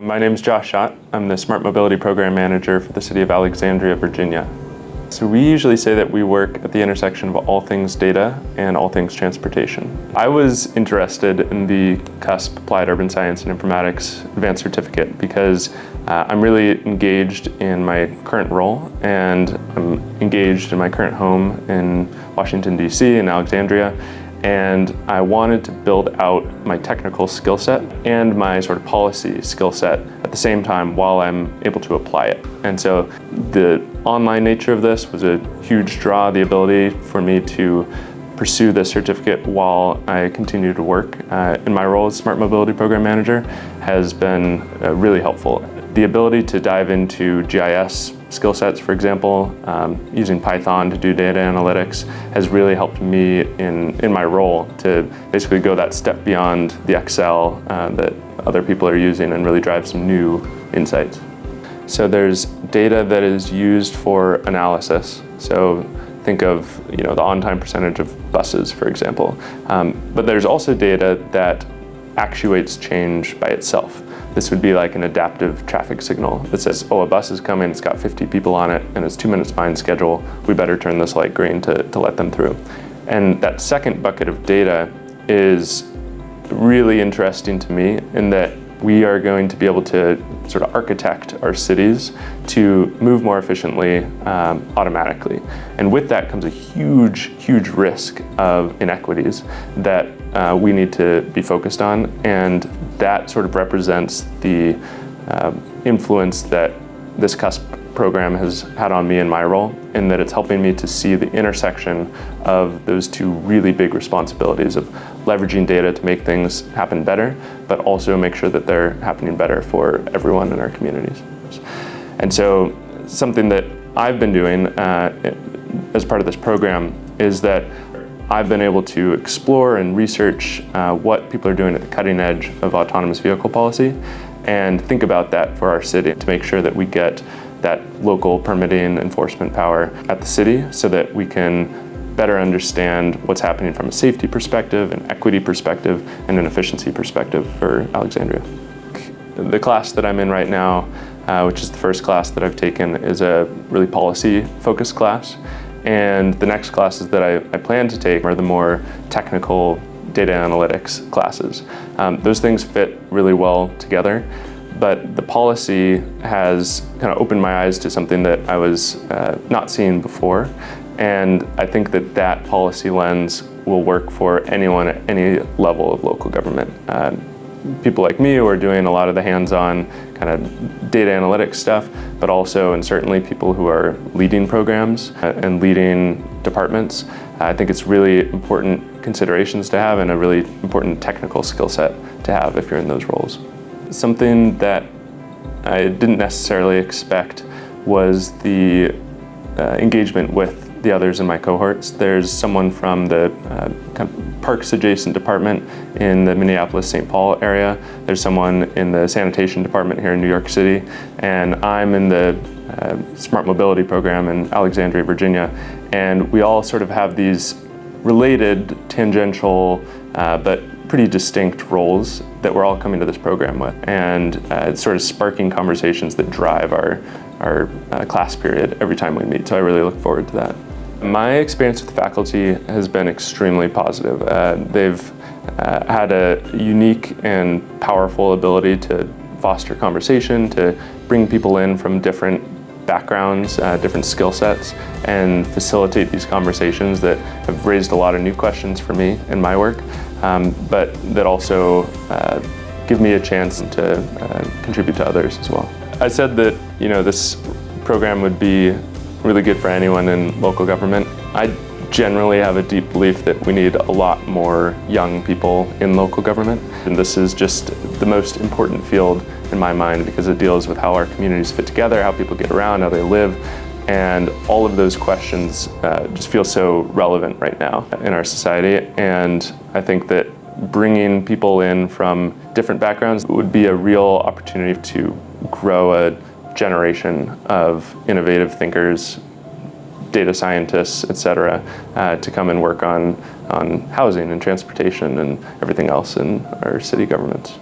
My name is Josh Schacht. I'm the Smart Mobility Program Manager for the city of Alexandria, Virginia. So we usually say that we work at the intersection of all things data and all things transportation. I was interested in the CUSP Applied Urban Science and Informatics Advanced Certificate because I'm really engaged in my current role, and I'm engaged in my current home in Washington, D.C. in Alexandria. And I wanted to build out my technical skill set and my sort of policy skill set at the same time while I'm able to apply it. And so the online nature of this was a huge draw. The ability for me to pursue this certificate while I continue to work in my role as Smart Mobility Program Manager has been really helpful. The ability to dive into GIS skill sets, for example, using Python to do data analytics has really helped me in my role to basically go that step beyond the Excel that other people are using and really drive some new insights. So there's data that is used for analysis. So think of the on-time percentage of buses, for example. But there's also data that actuates change by itself. This would be like an adaptive traffic signal that says, oh, a bus is coming, it's got 50 people on it, and it's 2 minutes behind schedule. We better turn this light green to let them through. And that second bucket of data is really interesting to me in that we are going to be able to sort of architect our cities to move more efficiently automatically. And with that comes a huge, huge risk of inequities that we need to be focused on. And that sort of represents the influence that this CUSP program has had on me in my role, in that it's helping me to see the intersection of those two really big responsibilities of leveraging data to make things happen better, but also make sure that they're happening better for everyone in our communities. And so something that I've been doing as part of this program is that I've been able to explore and research what people are doing at the cutting edge of autonomous vehicle policy and think about that for our city to make sure that we get that local permitting enforcement power at the city so that we can better understand what's happening from a safety perspective, an equity perspective, and an efficiency perspective for Alexandria. The class that I'm in right now, which is the first class that I've taken, is a really policy-focused class. And the next classes that I plan to take are the more technical data analytics classes. Those things fit really well together. But the policy has kind of opened my eyes to something that I was not seeing before. And I think that that policy lens will work for anyone at any level of local government. People like me who are doing a lot of the hands-on kind of data analytics stuff, but also and certainly people who are leading programs and leading departments. I think it's really important considerations to have and a really important technical skill set to have if you're in those roles. Something that I didn't necessarily expect was the engagement with the others in my cohorts. There's someone from the kind of parks adjacent department in the Minneapolis-St. Paul area. There's someone in the sanitation department here in New York City. And I'm in the Smart Mobility program in Alexandria, Virginia. And we all sort of have these related, tangential, but pretty distinct roles that we're all coming to this program with. And it's sort of sparking conversations that drive our class period every time we meet. So I really look forward to that. My experience with the faculty has been extremely positive. They've had a unique and powerful ability to foster conversation, to bring people in from different backgrounds, different skill sets, and facilitate these conversations that have raised a lot of new questions for me in my work, but that also give me a chance to contribute to others as well. I said that this program would be really good for anyone in local government. I generally have a deep belief that we need a lot more young people in local government. And this is just the most important field in my mind because it deals with how our communities fit together, how people get around, how they live. And all of those questions just feel so relevant right now in our society. And I think that bringing people in from different backgrounds would be a real opportunity to grow a generation of innovative thinkers, data scientists, et cetera, to come and work on housing and transportation and everything else in our city governments.